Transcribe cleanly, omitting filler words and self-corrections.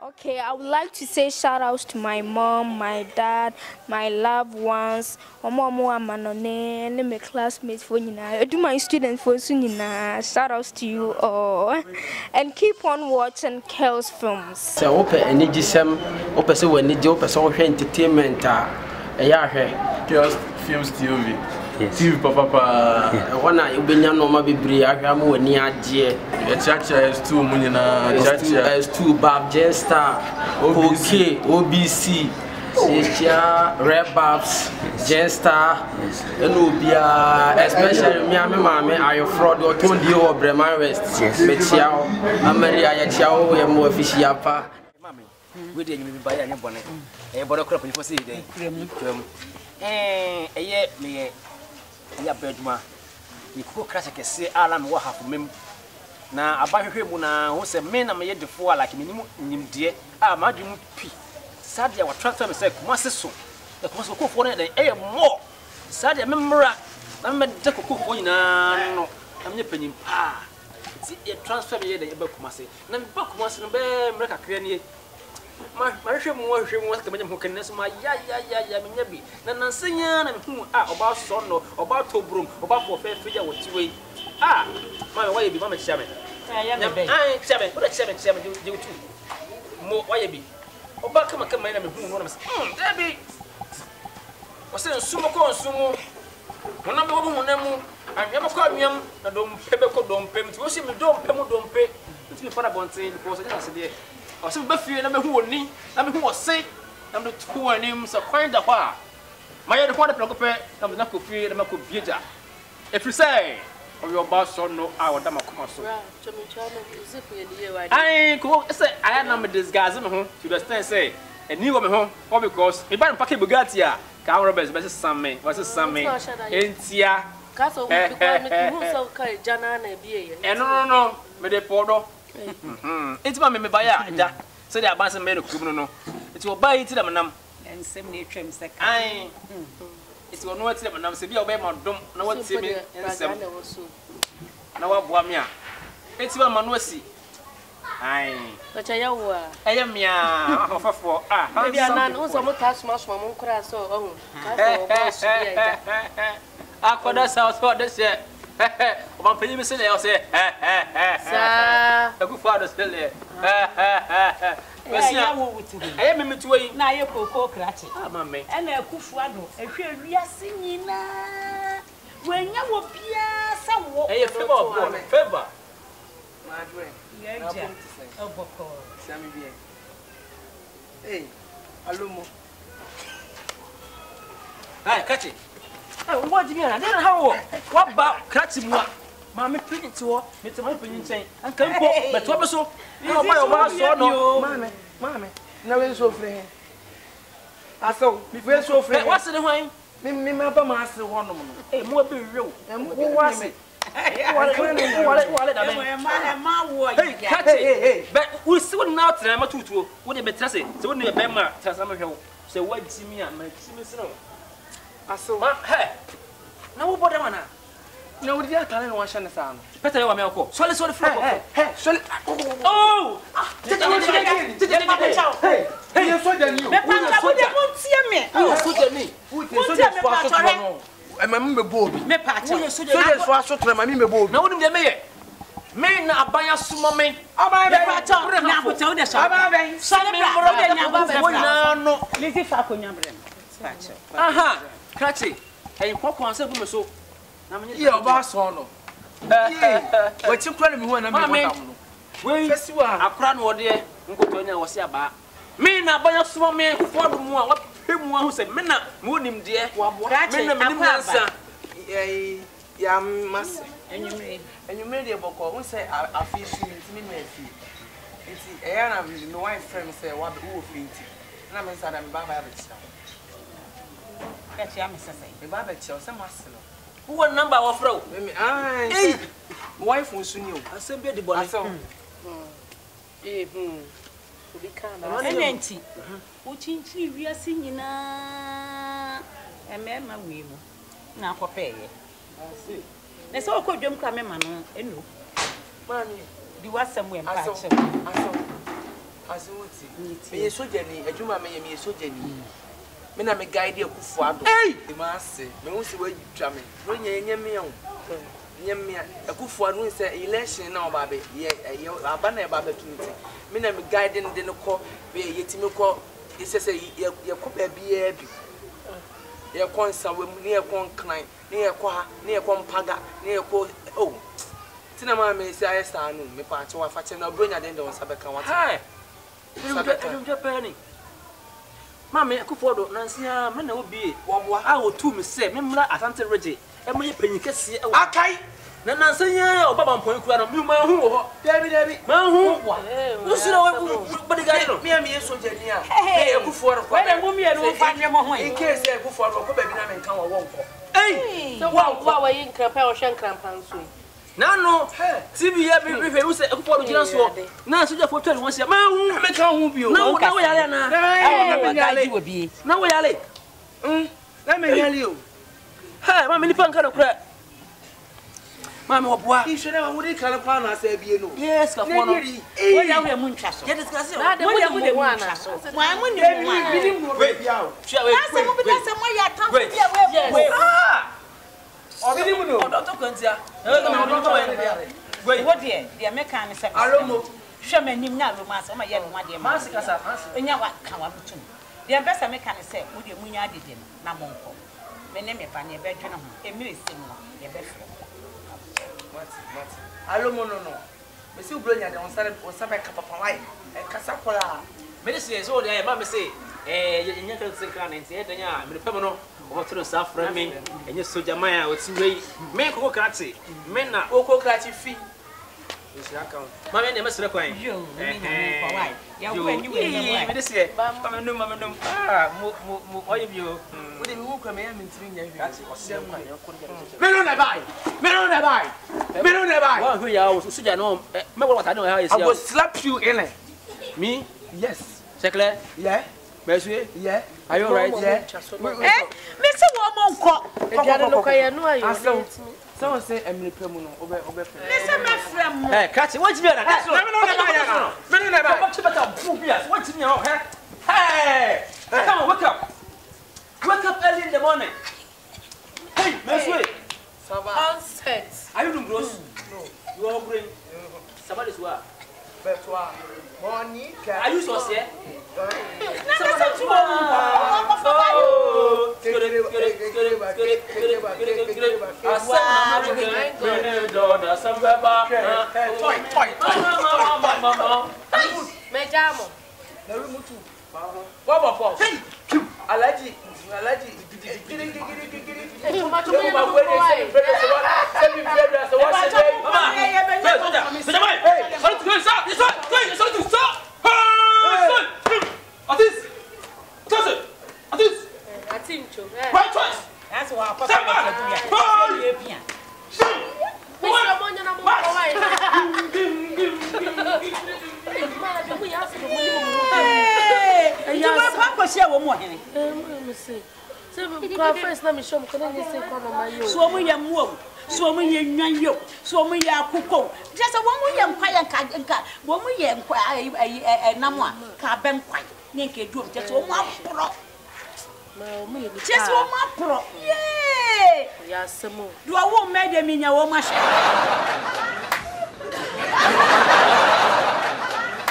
Okay, I would like to say shout outs to my mom, my dad, my loved ones, and my classmates for I do my students for shout outs to you all. And keep on watching Kel's films. So open any gisem, open so when you open so entertainment Kel's Films TV. Yes. TV papa. One I be normal be bri agamu when you Chacha is two munina. Chacha is two Bob Jester, OBC, Red Babs, Jester, and Ubia, especially me and my mammy, are your fraud or Tondi or Bremen West, Metiao, Amaria Chao, and more fishy apa. We didn't buy any bonnet. A bottle crop for see day. A year, me, ya bedma. We cook crash a say alarm what half mem. Now, about him who said, men are made the four like minimum, dear. Ah, Madame P. Sadly, our transfer said, Master so. The cost of cook for it, a more. Sadly, remember, I'm a deck of cook for you now. I'm nipping. Ah, see, a transfer here, the book must say. Then book must make a clear. My shame was coming who can nest my yabi. Then I'm saying, and who are about son or about two broom, about for fair figure what you way. Ah, my way be mamma shaman. I shaman, what a shaman do too. More why be. Or back come and come in and whom one of us. Debbie was saying sumo corn sumo. When I'm a woman, I never call me, I don't pepper don't pay me to see me don't pay. It's me for a bontain because I just said, I said, Buffy and I'm who need, I'm who was sick, I'm the two names of find the bar. My other one of the I'm not could feel and I could be there. If you say, or your boss or no, our dama come so. I could say, I had number disguise to the stand say, and you were home, or because if I'm packing Bugatti, Car Roberts versus Sammy, versus Sammy, and Tia. Castle, so Jana and and no, Mede Pordo. It's my member by ya. So they are passing made of criminal. It will buy it to them and send me trim second. I. It's one word to them and I'm severe by my dome. No one see me and some. No one Wamia. It's one Manusi. Aye. But I am ya. For maybe a man who's a much much more crass or I could that's house for this year. One penny missing, I'll say, a good father still there. I am in between now. You're cocoa cratchit, mamma, and a cufuado, and we are singing when you will be somewhat a favor. Hey, Alumo. Hi, catch it. What do you mean? I don't know what about catching what? Mammy, pretty to her, Mr. Mumpin saying, and come home, but what so? No, Mammy, no, it's so free. I saw, we're so free. What's the way? Remember, Master one woman, a more be real, and who was it? But we still not I'm a tutu. What a better say? So when you remember, Tasama, so what see me and my Timmy. I saw hey. No bother man. No, we are telling one shana sound. Better you are sorry, sorry, hey, sorry. Oh, hey, you're so than you. Won't see me. Oh, so me. Who I remember Bobby. Me patch. So that's why I shot my meme Bobby. No, the mayor. May not buy a sumo man. Oh, my patch. Now, put out the shop. No, Lizzie Facunya. Aha. Catchy, and you pop on seven so. You're boss on. What you call me when I'm well, yes, you are. A crown or dear, Uncle was about. Me not buy a small man for the more. What him who said, Minna, moon him, dear. What Yam, and you made a book who say, I feel she means me. It's a air of no wife friend say, what who feet. And I'm inside and Baba. The Baba tells some muscle. What number of row? Hey, wife was soon you. I said, Betty Bonnet. To be calm. And empty. Which in tea we are singing. And men, my women. Now for pay. I see. There's all good jump coming, man. And no. Money. Do what somewhere. I saw. Azuti. Me soja ni, adwuma me soja ni. Me na me guide Akufo Addo. E ma se, me hu se wa twa me. No nyeme o. Nyeme Akufo Addo say election na oba be. Ye aba na eba betunti. Me na me guide de no ko be yetimi ko isese ye ko ba bia bi. Ye ko nsa we mu ne ye ko nkran, ne ye ko ha, ne ye ko mpaga, ne ye ko oh. Tina ma me say ayesta anu me pa che wa fa che na bronya de on sabeka wa. Hai. Adum Japan. Mama Akufo Addo nansia me na obi woboa a wotu me se me mra Asante Reggae e mo ye panyi kese e akai na nansanya obaba mpon kura no me ma hu wo ho David ma hu usira wo bodyguard no me ye soja ni a me Akufo Addo kwa na mo me no fa nye mo ho in case Akufo Addo ko ba bi na me nkan wo wonko so wa yin krampa o hwan krampa nso Nano, TV ya bi we say Akufo Addo jina so. Na soja photo ni won se ma hu me kan hu bi o. Na wo yale na. Na me yale. Na wo yale. Na me yale o. Ha, ma me ni pan kan kura. Ma me oboa. Ishe na wo di kan pa na asa bie no. Yes, ka fo no. wo ya wo mu ntwa so. Ye discuss o. Na de mo de mo ana. Mo amu ni mo. Bi ni mo be bia o. Asa mo bi asa mo ya tan bia we. Ah! Obi mu no. Odo to kwantia. Wait, what dear? Dear mekan se. Alomo. Hwe manim na alomo asa ma ye no ma de ma. Masi kasa, masi. Enya wa kan wa butum. Dear besa mekan se, wo de munya adede no na monko. Me ne me pa ne be dwene ho. Emire sim no, ye be fro. Mati. Alomo no. Me si ubronya de on sabe kapapa wai. E kasa kola. Me dey say so dey ma me say nya kan se kan nti e danya me pem no obotro safra me enye soja man a oti wei me koko krate me na Oko krati fi. ma me ne me sere kwan Yo, me nya mo pa wai. Ya wo anyi we nya wai. me dey say ma me num ah mo oye bio Wo de mi wu kwa me ya mintiri nya hwe. me no na bai wa hu ya wo soja no me wo wata no ha I will slap you in it. me Yes. c'est clair Yeah. monsieur Yeah. are you right Yeah. Me se wo mo nko. e dia no kwa ya no ayo. Someone say Emily Pemuno obe Me se me frem mo. catch what you na that's me no na bai. What you better prove here? What you know, huh? Hey! Come on, wake up. Wake up early in the morning. Hey, Meswe. Onset. Are you doing gross? No. You are hungry? Somebody's what? Betwa. Monica. Are you so sick? Na me se tu wo mo fa wai. Mejamo. Na wi mutu. Baba po. Hey. Alaji. Kuma tu me no wai. Atincho. That's why I put it in. Mr. Monya na mo wai. Ma de mu ya se mo ni mo. Tu vas pas passer au moins. Me say. Se kwa first na me show mo kana ni se kwa mama yo. So mo ya mo. So mo ye nwan yo. So mo ya akukọ. Just wo mo ye nkwa ya nka. Wo mo ye nkwa nam a ka ben kwa. Ni nke duom just wo mo apro. Ma mo ye. Just wo mo apro. Yeah. Ya semo. Do wo me de minya wo ma hwe.